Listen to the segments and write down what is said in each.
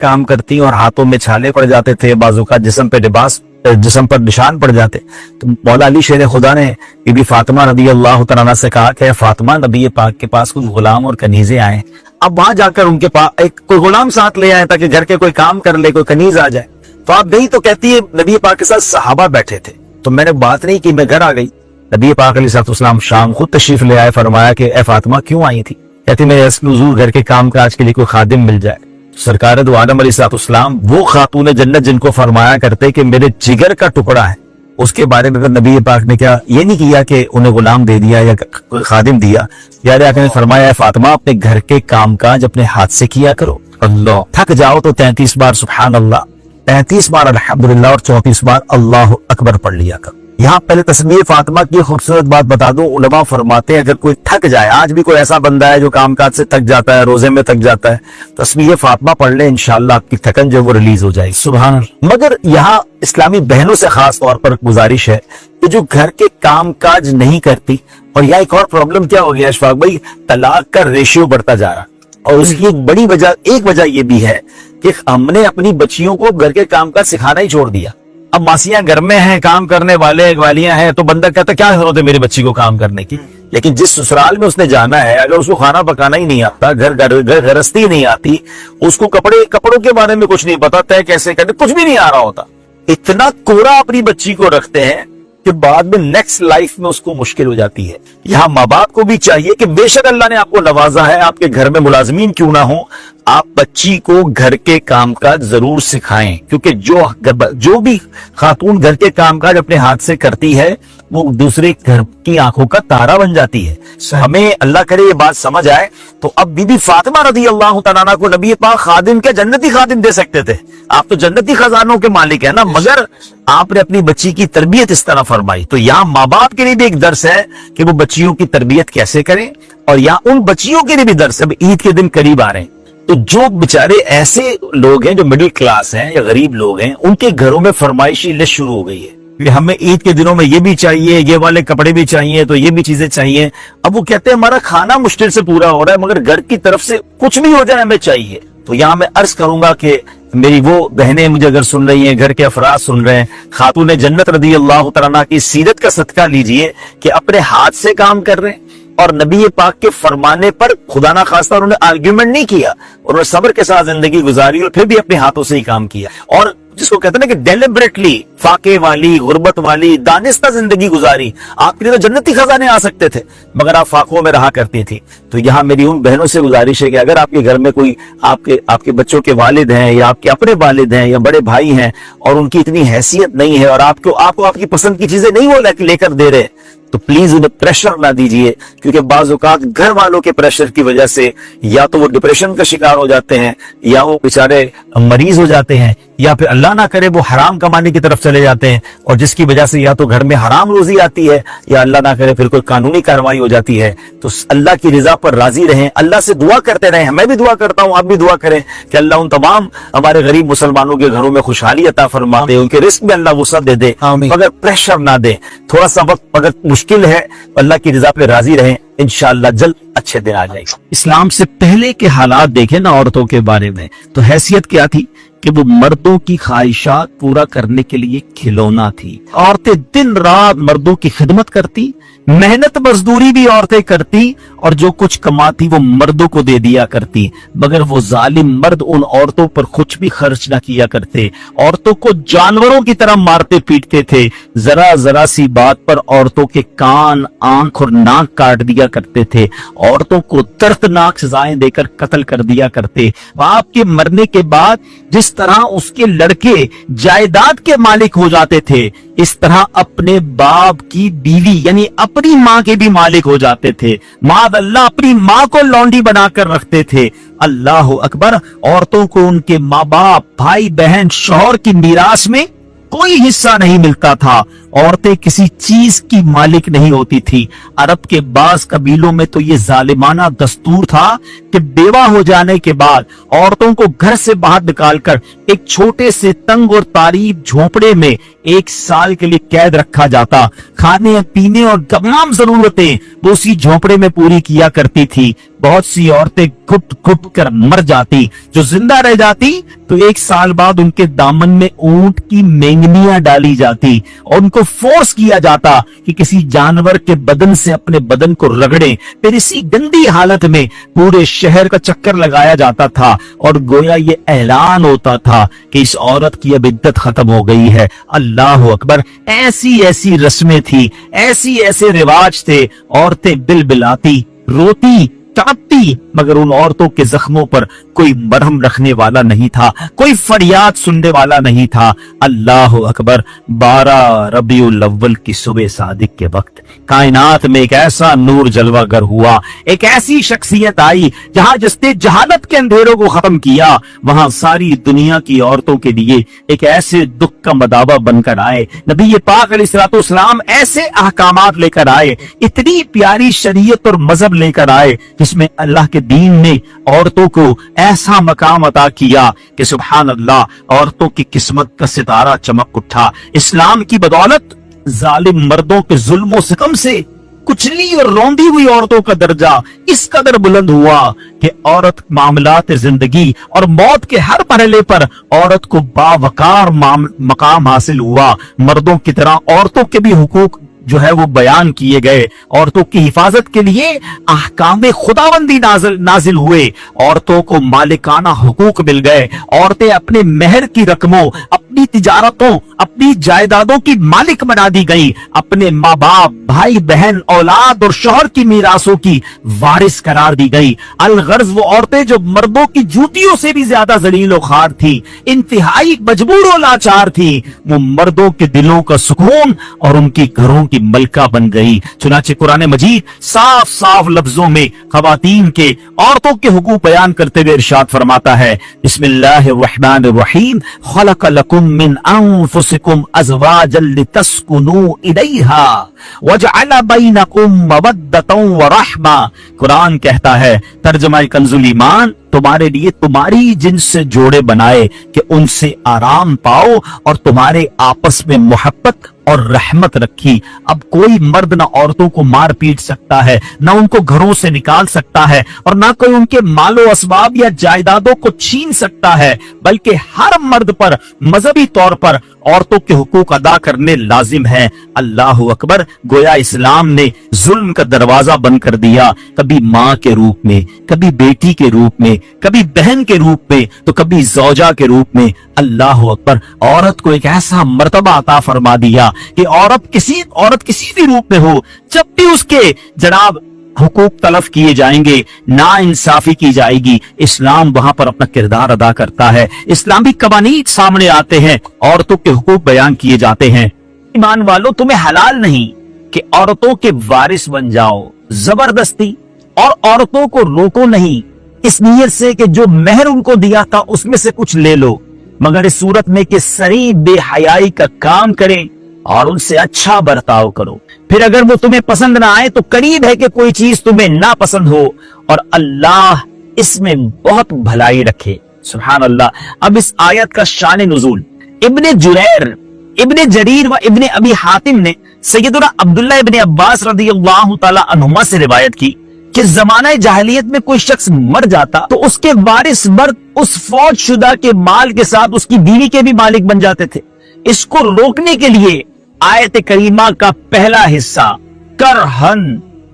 काम करती और हाथों में छाले पड़ जाते थे, बाजू का जिस्म पर निशान पड़ जाते। तो मौला अली शेर खुदा ने बीबी फातिमा रदी अल्लाह तआला से कहा कि फातिमा, नबी पाक के पास कुछ गुलाम और कनीजे आए, अब वहां जाकर उनके पास एक कोई गुलाम साथ ले आए ताकि घर के कोई काम कर ले, कोई कनीज आ जाए। तो आप गई तो कहती है नबी पाक के साथ सहाबा बैठे थे, तो मैंने बात नहीं की, मैं घर आ गई। नबी पाक अलैहिस्सलाम शाम खुद तशरीफ ले आए, फरमाया कि ए फातिमा क्यों आई थी? कहती मैं हुजूर घर के काम काज के लिए कोई खादिम मिल जाए। सरकार दो आलम अलैहिस्सलाम वो खातून जन्नत जिनको फरमाया करते कि मेरे जिगर का टुकड़ा है, उसके बारे में नबी पाक ने क्या ये नहीं किया कि उन्हें गुलाम दे दिया या कोई खादिम दिया। यार आका ने फरमाया फातिमा अपने घर के काम काज अपने हाथ से किया करो। अल्लाह थक जाओ तो 33 बार सुभान अल्लाह, 33 बार अल्हम्दुलिल्लाह और 34 बार अल्लाह अकबर पढ़ लिया करो। यहाँ पहले तस्बीह फातिमा की खूबसूरत बात बता दूं, उलमा फरमाते हैं अगर कोई थक जाए, आज भी कोई ऐसा बंदा है जो कामकाज से थक जाता है, रोजे में थक जाता है, तस्बीह फातिमा पढ़ ले, इंशाअल्लाह आपकी थकन जो वो रिलीज हो जाएगी। सुभान अल्लाह। मगर यहाँ इस्लामी बहनों से खास तौर पर गुजारिश है कि जो घर के कामकाज नहीं करती, और यहाँ एक और प्रॉब्लम क्या हो गया अशफाक भाई, तलाक का रेशियो बढ़ता जा रहा, और उसकी एक बड़ी वजह ये भी है कि हमने अपनी बच्चियों को घर के कामकाज सिखाना ही छोड़ दिया। अब मासियां घर में हैं, काम करने वाले वालियां हैं, तो बंदा कहता क्या जरूरत है मेरी बच्ची को काम करने की। लेकिन जिस ससुराल में उसने जाना है, अगर उसको खाना पकाना ही नहीं आता, घर गृहस्थी नहीं आती, उसको कपड़ों के बारे में कुछ नहीं पता, तय कैसे करने कुछ भी नहीं आ रहा होता, इतना कोरा अपनी बच्ची को रखते हैं कि बाद में नेक्स्ट लाइफ में उसको मुश्किल हो जाती है। यहाँ माँ बाप को भी चाहिए कि बेशक अल्लाह ने आपको नवाजा है, आपके घर में मुलाजमीन क्यों ना हो, आप बच्ची को घर के कामकाज जरूर सिखाएं, क्योंकि जो भी खातून घर के कामकाज अपने हाथ से करती है वो दूसरे घर की आंखों का तारा बन जाती है। हमें अल्लाह करे ये बात समझ आए। तो अब बीबी फातिमा रदी अल्लाह तआला को नबी पाक खादिम के जन्नती खादिम दे सकते थे, आप तो जन्नती खजानों के मालिक है ना, मगर आपने अपनी बच्ची की तरबियत इस तरह फरमाई। तो यहाँ माँ बाप के लिए भी एक दर्स है कि वो बच्चियों की तरबियत कैसे करें, और यहाँ उन बच्चियों के लिए भी दर्स है। ईद के दिन करीब आ रहे हैं, तो जो बेचारे ऐसे लोग हैं जो मिडिल क्लास हैं या गरीब लोग हैं, उनके घरों में फरमाइशी लिस्ट शुरू हो गई है कि हमें ईद के दिनों में ये भी चाहिए, ये वाले कपड़े भी चाहिए, तो ये भी चीजें चाहिए। अब वो कहते हैं हमारा खाना मुश्किल से पूरा हो रहा है, मगर घर की तरफ से कुछ भी हो जाए हमें चाहिए। तो यहाँ मैं अर्ज करूंगा कि मेरी वो बहनें मुझे अगर सुन रही हैं, घर के अफराद सुन रहे हैं, खातून जन्नत रदी अल्लाह तआला की सीरत का सदका लीजिए कि अपने हाथ से काम कर रहे हैं, और नबी पाक के फरमाने पर खुदा ना खास्ता उन्होंने आर्ग्यूमेंट नहीं किया, उन्होंने सब्र के साथ जिंदगी गुजारी और फिर भी अपने हाथों से ही काम किया। और जिसको कहते हैं ना कि डेलिबरेटली फाके वाली, गुर्बत वाली, दानिस्ता जिंदगी गुजारी। आपके लिए तो जन्नती खजाने आ सकते थे, मगर आप फाकों में रहा करती थी। तो यहाँ मेरी उन बहनों से गुजारिश है कि अगर आपके घर में कोई आपके बच्चों के वालिद हैं या आपके अपने वालिद हैं या बड़े भाई हैं, और उनकी इतनी हैसियत नहीं है और आपको आपकी पसंद की चीजें नहीं वो लेकर दे रहे, तो प्लीज उन्हें प्रेशर ना दीजिए, क्योंकि बाज़ औक़ात घर वालों के प्रेशर की वजह से या तो वो डिप्रेशन का शिकार हो जाते हैं, या वो बेचारे मरीज हो जाते हैं, या फिर अल्लाह ना करे वो हराम कमाने की तरफ चले जाते हैं, और जिसकी वजह से या तो घर में हराम रोजी आती है, या अल्लाह ना करे फिर कोई कानूनी कार्रवाई हो जाती है। तो अल्लाह की रिजा पर राजी रहें, अल्लाह से दुआ करते रहें। मैं भी दुआ करता हूँ, आप भी दुआ करें कि अल्लाह उन तमाम हमारे गरीब मुसलमानों के घरों में खुशहाली अता फरमा दे, उनके रिस्क में अल्लाह वुसअत दे दे, मगर प्रेशर ना दे। थोड़ा सा वक्त अगर मुश्किल है, अल्लाह की रिजा पे राजी रहें, इंशाअल्लाह जल्द अच्छे दिन आ जाएगा। इस्लाम से पहले के हालात देखें ना औरतों के बारे में, तो हैसियत क्या थी कि वो मर्दों की ख्वाहिशात पूरा करने के लिए खिलौना थी। औरतें दिन रात मर्दों की खिदमत करती, मेहनत मजदूरी भी औरतें करती, और जो कुछ कमाती वो मर्दों को दे दिया करती, मगर वो जालिम मर्द उन औरतों पर कुछ भी खर्च ना किया करते, औरतों को जानवरों की तरह मारते पीटते थे। जरा जरा सी बात पर औरतों के कान, आंख और नाक काट दिया करते थे, औरतों को दर्दनाक सजाएं देकर कत्ल कर दिया करते। बाप के मरने के बाद जिस तरह उसके लड़के जायदाद के मालिक हो जाते थे, इस तरह अपने बाप की बीवी यानी अपनी माँ के भी मालिक हो जाते थे। मादअल्लाह अपनी माँ को लौंडी बनाकर रखते थे। अल्लाह अकबर। औरतों को उनके माँ बाप, भाई बहन, शौहर की मीरास में कोई हिस्सा नहीं मिलता था। औरतें किसी चीज की मालिक नहीं होती थी। अरब के बाज कबीलों में तो ये जालिमाना दस्तूर था कि बेवा हो जाने के बाद औरतों को घर से बाहर निकालकर एक छोटे से तंग और तारीफ झोपड़े में 1 साल के लिए कैद रखा जाता। खाने पीने और तमाम जरूरतें वो उसी झोपड़े में पूरी किया करती थी। बहुत सी औरतें घुट घुट कर मर जाती। जो जिंदा रह जाती तो 1 साल बाद उनके दामन में ऊंट की मेंगनियां डाली जाती और उनको फोर्स किया जाता कि किसी जानवर के बदन से अपने बदन को रगड़े। फिर इसी गंदी हालत में पूरे शहर का चक्कर लगाया जाता था और गोया ये ऐलान होता था कि इस औरत की अब इद्दत खत्म हो गई है। अल्लाह अकबर। ऐसी ऐसी रस्में थी, ऐसी ऐसे रिवाज थे। औरतें बिलबिलाती, रोती, तड़पती, मगर उन औरतों के जख्मों पर कोई मरहम रखने वाला नहीं था, कोई फरियाद सुनने वाला नहीं था। अल्लाह अकबर। 12 रबीउल अव्वल की सुबह सादिक के वक्त कायनात में एक ऐसा नूर जलवागर हुआ, एक ऐसी शख्सियत आई जहां जिसने जहालत के अंधेरों को खत्म किया, वहां सारी दुनिया की औरतों के लिए एक ऐसे दुख का मदावा बनकर आए। नबी पाक अलैहिस्सलाम ऐसे अहकामात लेकर आए, इतनी प्यारी शरीयत और मजहब लेकर आए जिसमें अल्लाह के दीन ने औरतों को ऐसा मकाम अता किया कि सुभान अल्लाह, औरतों की किस्मत का सितारा चमक उठा। इस्लाम की बदौलत जालिम मर्दों के जुल्म सितम से कुचली और रौंदी हुई औरतों का दर्जा इस कदर बुलंद हुआ कि औरत मामलात जिंदगी और मौत के हर मरहले पर औरत को बावकार मकाम हासिल हुआ। मर्दों की तरह औरतों के भी हुकूक जो है वो बयान किए गए। औरतों की हिफाजत के लिए अहकाम खुदाबंदी नाजिल हुए। औरतों को मालिकाना हुकूक मिल गए। औरतें अपने मेहर की रकमों, अपनी तिजारतों, अपनी जायदादों की मालिक बना दी गई। अपने माँ बाप, भाई बहन, औलाद और शौहर की मीरासों की वारिस करार दी गई। अलगर्ज वो औरतें जो मर्दों की जूतियों से भी ज्यादा जलील और खार थी, इंतहाई मजबूर और लाचार थी, वो मर्दों के दिलों का सुकून और उनकी घरों की मलका बन गई। चुनाचे कुरान मजीद साफ साफ लफ्जों में खवातीन के, औरतों के हुकूक बयान करते हुए इरशाद फरमाता है, बिस्मिल्लाहिर्रहमानिर्रहीम, खलक़ लकुम मिन अनफुसिकुम अज़वाजन लितस्कुनू इलैहा वजअल बैनकुम मवद्दतन व रहमा। कुरान कहता है, तर्जुमा कंजुल ईमान, तुम्हारे लिए तुम्हारी जिनसे जोड़े बनाए कि उनसे आराम पाओ और तुम्हारे आपस में मोहब्बत और रहमत रखी। अब कोई मर्द ना औरतों को मार पीट सकता है, ना उनको घरों से निकाल सकता है और ना कोई उनके मालो असबाब या जायदादों को छीन सकता है, बल्कि हर मर्द पर मजहबी तौर पर औरतों के हुकूक अदा करने लाजिम है। अल्लाह अकबर। गोया इस्लाम ने जुल्म का दरवाजा बंद कर दिया, कभी माँ के रूप में, कभी बेटी के रूप में, कभी बहन के रूप में, तो कभी जौजा के रूप में। अल्लाह अकबर। औरत को एक ऐसा मर्तबा अता फरमा दिया कि औरत किसी भी रूप में हो, जब भी उसके जनाब हुकूक तलफ किए जाएंगे, ना इंसाफी की जाएगी, इस्लाम वहां पर अपना किरदार अदा करता है। इस्लामी कवानीन सामने आते हैं, औरतों के हुकूक बयान किए जाते हैं। ईमान वालों, तुम्हें हलाल नहीं कि औरतों के वारिस बन जाओ जबरदस्ती, और औरतों को रोको नहीं इस नीयत से कि जो मेहर उनको दिया था उसमें से कुछ ले लो, मगर इस सूरत में कि सरी बेहयाई का काम करें और उनसे अच्छा बर्ताव करो। फिर अगर वो तुम्हें पसंद ना आए तो करीब है कि कोई चीज तुम्हें ना पसंद हो, और अल्लाह इसमें बहुत भलाई रखे। सुभान अल्लाह। अब इस आयत का शान नुज़ूल इब्ने जुरैर, इब्ने जरीर व इब्ने अबी हातिम ने सैयदना अब्दुल्लाह इब्ने अब्बास रज़ियल्लाहु तआला अन्हुमा से रिवायत की कि जमाना जाहिलियत में कोई शख्स मर जाता तो उसके वारिस मर्द उस फौज शुदा के माल के साथ उसकी बीवी के भी मालिक बन जाते थे। इसको रोकने के लिए आयत करीमा का पहला हिस्सा करहन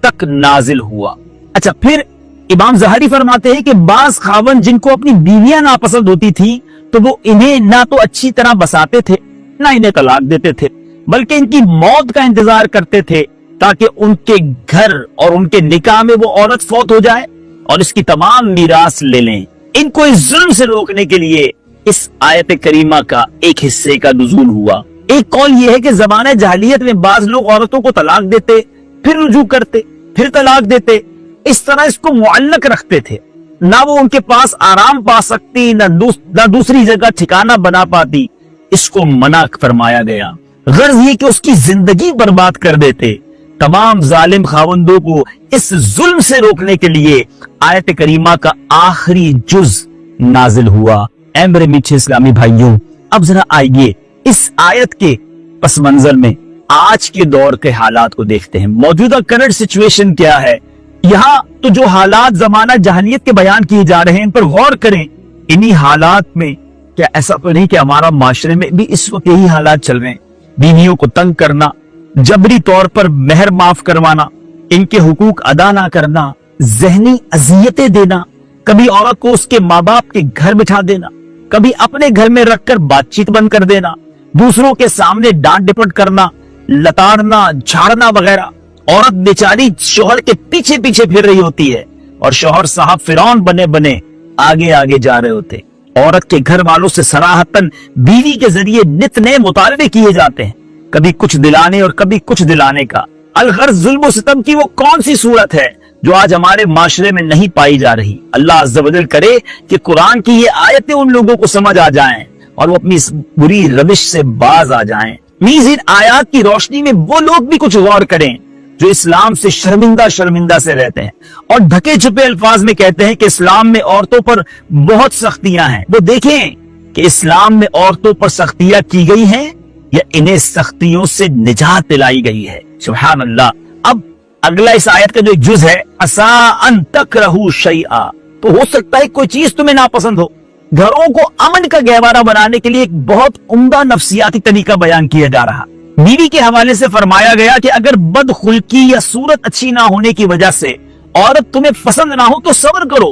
तक नाजिल हुआ। अच्छा, फिर इमाम ज़हरी फरमाते हैं कि बाज खावन जिनको अपनी बीवियां नापसंद होती थी तो वो इन्हें ना तो अच्छी तरह बसाते थे, ना इन्हें तलाक देते थे, बल्कि इनकी मौत का इंतजार करते थे ताकि उनके घर और उनके निकाह में वो औरत फौत हो जाए और इसकी तमाम मीरास ले लें। इनको इस जुल्म से रोकने के लिए इस आयत करीमा का एक हिस्से का नुज़ूल हुआ। एक कौल यह है कि ज़माने जाहिलियत में बाज लोग औरतों को तलाक देते, फिर रुजू करते, फिर तलाक देते, इस तरह इसको मुअल्लक रखते थे, ना वो उनके पास आराम पा सकती, ना दूसरी जगह ठिकाना बना पाती। इसको मना फरमाया गया। غرض ये कि उसकी जिंदगी बर्बाद कर देते। तमाम जालिम खावंदों को इस जुल्म से रोकने के लिए आयत करीमा का आखिरी जुज नाजिल हुआ। ऐ मेरे मीठे इस्लामी भाइयों, अब जरा आइए इस आयत के पस मंजर में आज के दौर के हालात को देखते हैं। मौजूदा करंट सिचुएशन क्या है? यहाँ तो जो हालात जमाना जहालियत के बयान किए जा रहे हैं, इन पर गौर करें। इन्हीं हालात में क्या ऐसा तो नहीं कि हमारा माशरे में भी इस वक्त यही हालात चल रहे हैं? बीवियों को तंग करना, जबरी तौर पर मेहर माफ करवाना, इनके हुकूक अदा ना करना, जहनी अजियतें देना, कभी औरत को उसके माँ बाप के घर बिठा देना, कभी अपने घर में रखकर बातचीत बंद कर देना, दूसरों के सामने डांट डिपट करना, लताड़ना, झाड़ना वगैरह। औरत बेचारी शौहर के पीछे पीछे फिर रही होती है और शौहर साहब फिरौन बने बने आगे आगे जा रहे होते। औरत के घर वालों से सराहतन बीवी के जरिए नित नए मुतालबे किए जाते हैं, कभी कुछ दिलाने और कभी कुछ दिलाने का। अलगर्ज जुल्म सितम की वो कौन सी सूरत है जो आज हमारे माशरे में नहीं पाई जा रही? अल्लाह अज़्ज़ व जल करे कि कुरान की ये आयतें उन लोगों को समझ आ जाएं और वो अपनी इस बुरी रविश से बाज आ जाएं। मीज़ इन आयात की रोशनी में वो लोग भी कुछ गौर करें जो इस्लाम से शर्मिंदा से रहते हैं और ढके छुपे अल्फाज में कहते हैं कि इस्लाम में औरतों पर बहुत सख्तियां हैं। वो देखें कि इस्लाम में औरतों पर सख्तियां की गई हैं या इन्हें सख्तियों से निजात दिलाई गई है। सुभान अल्लाह। अब अगला इस आयत का जो एक जुज है, असा अन तकरहू शैआ, तो हो सकता है कोई चीज तुम्हें नापसंद हो। घरों को अमन का गहवारा बनाने के लिए एक बहुत उम्दा नफ्सियाती तरीका बयान किया जा रहा। बीवी के हवाले से फरमाया गया कि अगर बदखुल्की या सूरत अच्छी ना होने की वजह से औरत तुम्हें पसंद ना हो तो सब्र करो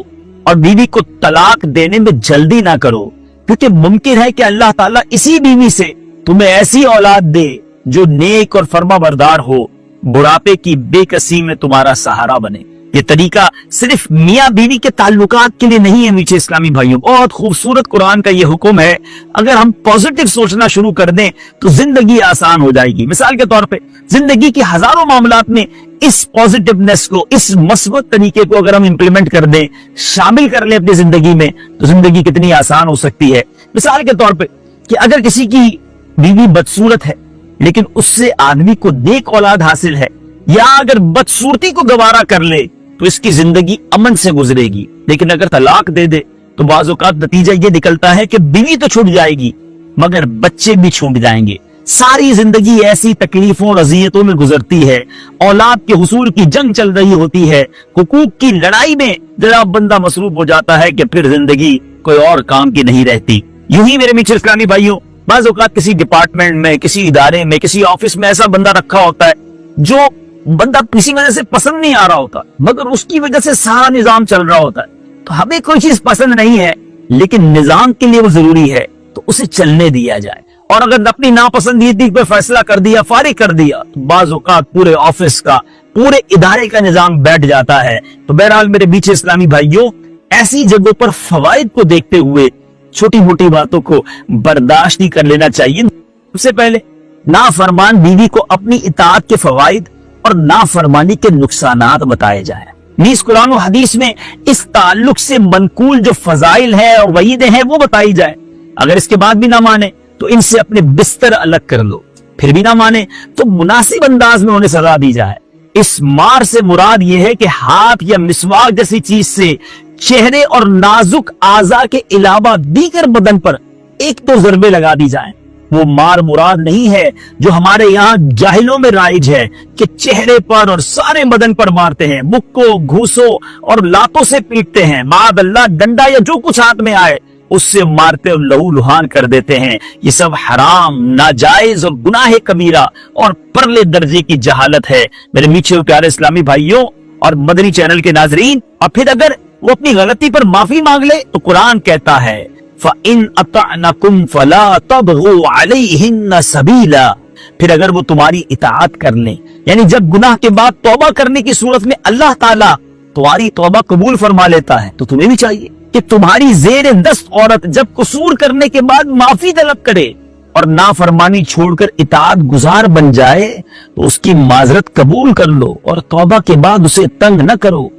और बीवी को तलाक देने में जल्दी ना करो, क्योंकि मुमकिन है कि अल्लाह ताला इसी बीवी से तुम्हें ऐसी औलाद दे जो नेक और फर्माबरदार हो, बुढ़ापे की बेकसी में तुम्हारा सहारा बने। ये तरीका सिर्फ मियाँ बीवी के ताल्लुकात के लिए नहीं है मीठे इस्लामी भाइयों। बहुत खूबसूरत कुरान का ये हुक्म है। अगर हम पॉजिटिव सोचना शुरू कर दें तो जिंदगी आसान हो जाएगी। मिसाल के तौर पे जिंदगी के हजारों मामलात में इस पॉजिटिवनेस को, इस मस्बत तरीके को अगर हम इंप्लीमेंट कर दें, शामिल कर लें अपनी जिंदगी में, तो जिंदगी कितनी आसान हो सकती है। मिसाल के तौर पर कि अगर किसी की बीवी बदसूरत है लेकिन उससे आदमी को नेक औलाद हासिल है, या अगर बदसूरती को गवारा कर ले तो इसकी जिंदगी अमन से गुजरेगी। लेकिन अगर तलाक दे दे तो बाज़ औक़ात नतीजा ये निकलता है कि बीवी तो छूट जाएगी मगर बच्चे भी छूट जाएंगे। सारी जिंदगी ऐसी तकलीफों और अज़ियतों में गुजरती है। औलाद के हुसूल की जंग चल रही होती है, हुकूक की लड़ाई में जरा बंदा मसरूफ हो जाता है कि फिर जिंदगी कोई और काम की नहीं रहती। यूं ही मेरे मीठे इस्लामी भाइयों, बाज़ औक़ात किसी डिपार्टमेंट में, किसी इदारे में, किसी ऑफिस में ऐसा बंदा रखा होता है जो बंदा किसी वजह से पसंद नहीं आ रहा होता, मगर उसकी वजह से सारा निजाम चल रहा होता है। तो हमें कोई चीज पसंद नहीं है लेकिन निजाम के लिए वो जरूरी है तो उसे चलने दिया जाए। और अगर अपनी नापसंदीदगी पे फैसला कर दिया, फारिग कर दिया, तो बाज़ औक़ात पूरे ऑफिस का, पूरे इदारे का निजाम बैठ जाता है। तो बहरहाल मेरे बीच इस्लामी भाइयों, ऐसी जगहों पर फवाइद को देखते हुए छोटी मोटी बातों को बर्दाश्त नहीं कर लेना चाहिए। सबसे पहले नाफरमान बीवी को अपनी इताअत के फवाइद और नाफरमानी के नुकसानात बताए जाए। नीस कुरान और हदीस में इस ताल्लुक से मनकूल जो फजाइल है और वईदें हैं वो बताई जाए। अगर इसके बाद भी ना माने तो इनसे अपने बिस्तर अलग कर लो, फिर भी ना माने तो मुनासिब अंदाज में उन्हें सजा दी जाए। इस मार से मुराद यह है कि हाथ या मिसवाक जैसी चीज से चेहरे और नाजुक आज़ा के अलावा दीगर बदन पर एक तो ज़रबे लगा दी जाए। वो मार मुराद नहीं है जो हमारे यहाँ जाहिलों में राइज है कि चेहरे पर और सारे बदन पर मारते हैं, मुक्कों, घूसों और लातों से पीटते हैं। मादअल्लाह डंडा या जो कुछ हाथ में आए उससे मारते और लहू लुहान कर देते हैं। ये सब हराम, नाजायज और गुनाह कबीरा और परले दर्जे की जहालत है। मेरे मीठे और प्यारे इस्लामी भाइयों और मदनी चैनल के नाजरीन, और फिर अगर वो अपनी गलती पर माफी मांग ले तो कुरान कहता है फ़इन अतअनकुम फला तबगू अलैहिन्न सबीला, फिर अगर वो तुम्हारी इताअत कर ले, यानी जब गुनाह के बाद तौबा करने की सूरत में अल्लाह ताला तुम्हारी तौबा कबूल फरमा लेता है तो तुम्हें भी चाहिए कि तुम्हारी ज़ेर दस्त औरत जब कसूर करने के बाद माफी तलब करे और नाफरमानी छोड़कर इताअत गुजार बन जाए तो उसकी माजरत कबूल कर लो और तौबा के बाद उसे तंग न करो।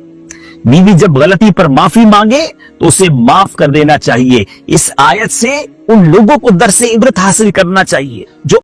बीवी जब गलती पर माफी मांगे तो उसे माफ कर देना चाहिए। इस आयत से उन लोगों को दर्से इबरत हासिल करना चाहिए जो